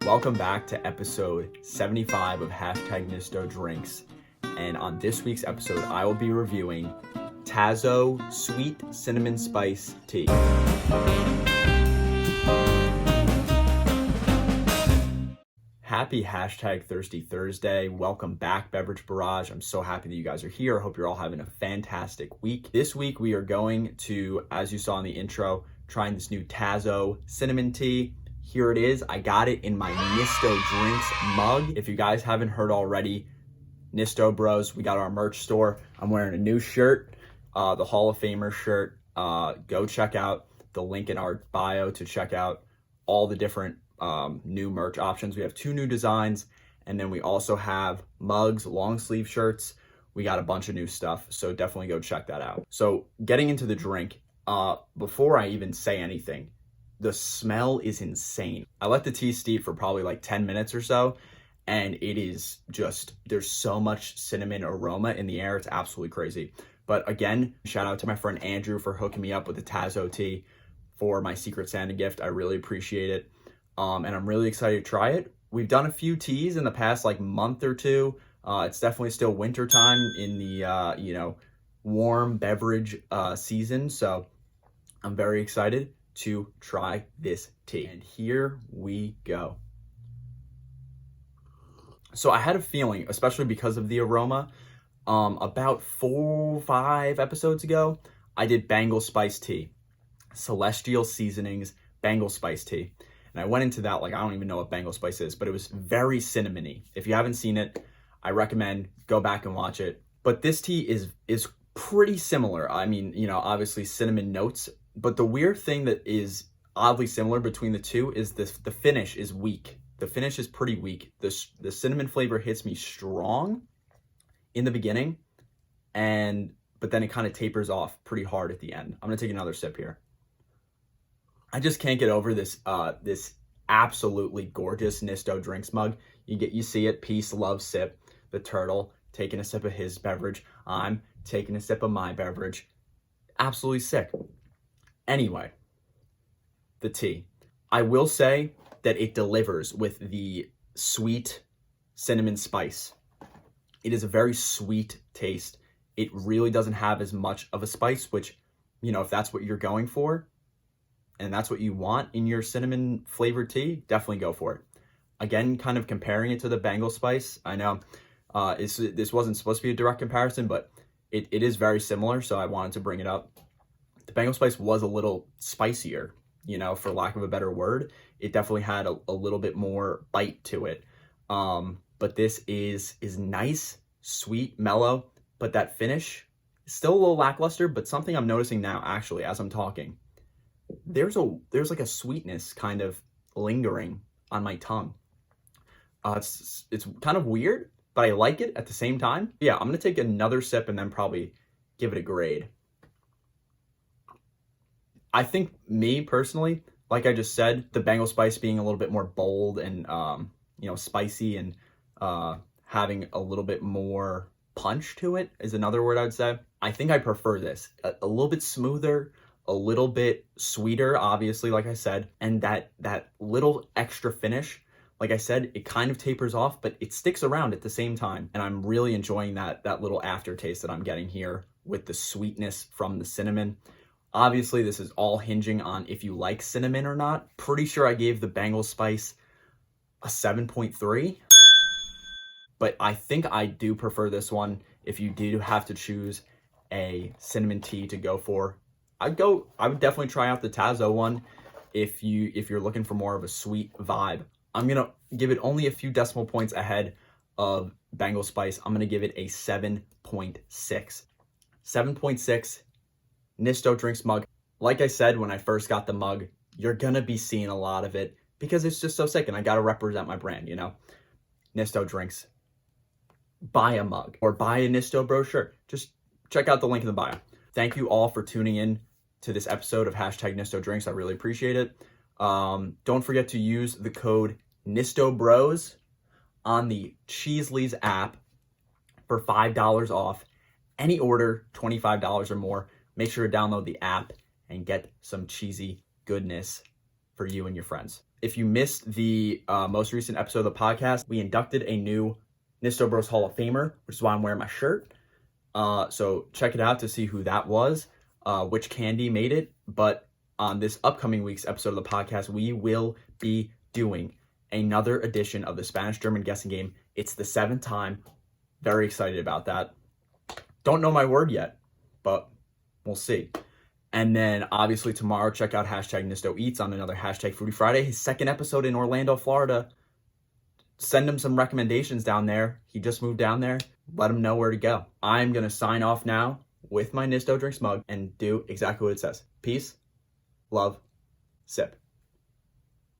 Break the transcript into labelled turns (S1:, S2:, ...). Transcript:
S1: Welcome back to episode 75 of Nisto Drinks. And on this week's episode, I will be reviewing Tazo Sweet Cinnamon Spice Tea. Happy Thirsty Thursday. Welcome back, Beverage Barrage. I'm so happy that you guys are here. I hope you're all having a fantastic week. This week we are going to, as you saw in the intro, trying this new Tazo cinnamon tea. Here it is. I got it in my Nisto Drinks mug. If you guys haven't heard already, Nisto Bros, we got our merch store. I'm wearing a new shirt, the Hall of Famer shirt. Go check out the link in our bio to check out all the different new merch options. We have 2 new designs, and then we also have mugs, long sleeve shirts. We got a bunch of new stuff, so definitely go check that out. So getting into the drink, before I even say anything, the smell is insane. I let the tea steep for probably like 10 minutes or so, and it is just, there's so much cinnamon aroma in the air. It's absolutely crazy. But again, shout out to my friend Andrew for hooking me up with the Tazo tea for my Secret Santa gift. I really appreciate it. And I'm really excited to try it. We've done a few teas in the past like month or two. It's definitely still winter time in the, warm beverage season. So I'm very excited to try this tea. And here we go. So I had a feeling, especially because of the aroma, about 4 or 5 episodes ago, I did Bengal Spice Tea. Celestial Seasonings Bengal Spice Tea. And I went into that like, I don't even know what Bengal Spice is, but it was very cinnamony. If you haven't seen it, I recommend go back and watch it. But this tea is pretty similar. I mean, obviously cinnamon notes, but the weird thing that is oddly similar between the two is the finish is weak. The finish is pretty weak. The cinnamon flavor hits me strong in the beginning, but then it kind of tapers off pretty hard at the end. I'm gonna take another sip here. I just can't get over this this absolutely gorgeous Nisto Drinks mug. You see it, peace, love, sip. The turtle taking a sip of his beverage. I'm taking a sip of my beverage. Absolutely sick. Anyway, the tea. I will say that it delivers with the sweet cinnamon spice. It is a very sweet taste. It really doesn't have as much of a spice, which, if that's what you're going for, and that's what you want in your cinnamon flavored tea, definitely go for it. Again, kind of comparing it to the Bengal Spice. I know this wasn't supposed to be a direct comparison, but it is very similar, so I wanted to bring it up. The Bengal Spice was a little spicier, for lack of a better word. It definitely had a little bit more bite to it. But this is nice, sweet, mellow, but that finish is still a little lackluster. But something I'm noticing now, actually, as I'm talking, there's like a sweetness kind of lingering on my tongue. It's kind of weird, but I like it at the same time. Yeah, I'm gonna take another sip and then probably give it a grade. I think me personally, like I just said, the Bengal Spice being a little bit more bold and spicy and having a little bit more punch to it is another word I'd say. I think I prefer this a little bit smoother, a little bit sweeter, obviously, like I said, and that little extra finish, like I said, it kind of tapers off, but it sticks around at the same time. And I'm really enjoying that little aftertaste that I'm getting here with the sweetness from the cinnamon. Obviously, this is all hinging on if you like cinnamon or not. Pretty sure I gave the Bengal Spice a 7.3, but I think I do prefer this one. If you do have to choose a cinnamon tea to go for, I would definitely try out the Tazo one if you're looking for more of a sweet vibe. I'm gonna give it only a few decimal points ahead of Bengal Spice. I'm gonna give it a 7.6. 7.6 Nisto Drinks mug. Like I said when I first got the mug, you're gonna be seeing a lot of it because it's just so sick, and I gotta represent my brand, Nisto Drinks. Buy a mug or buy a Nisto Bro shirt. Just check out the link in the bio. Thank you all for tuning in to this episode of Nisto Drinks. I really appreciate it. Don't forget to use the code Nisto Bros on the Cheesleys app for $5 off any order, $25 or more. Make sure to download the app and get some cheesy goodness for you and your friends. if you missed the most recent episode of the podcast, we inducted a new Nisto Bros Hall of Famer, which is why I'm wearing my shirt. So check it out to see who that was, which candy made it. But on this upcoming week's episode of the podcast, we will be doing another edition of the Spanish-German guessing game. It's the 7th time. Very excited about that. Don't know my word yet, but we'll see. And then obviously tomorrow, check out hashtag Nisto Eats on another hashtag Foodie Friday. His 2nd episode in Orlando, Florida. Send him some recommendations down there. He just moved down there. Let him know where to go. I'm going to sign off now with my Nisto Drinks mug and do exactly what it says. Peace, love, sip.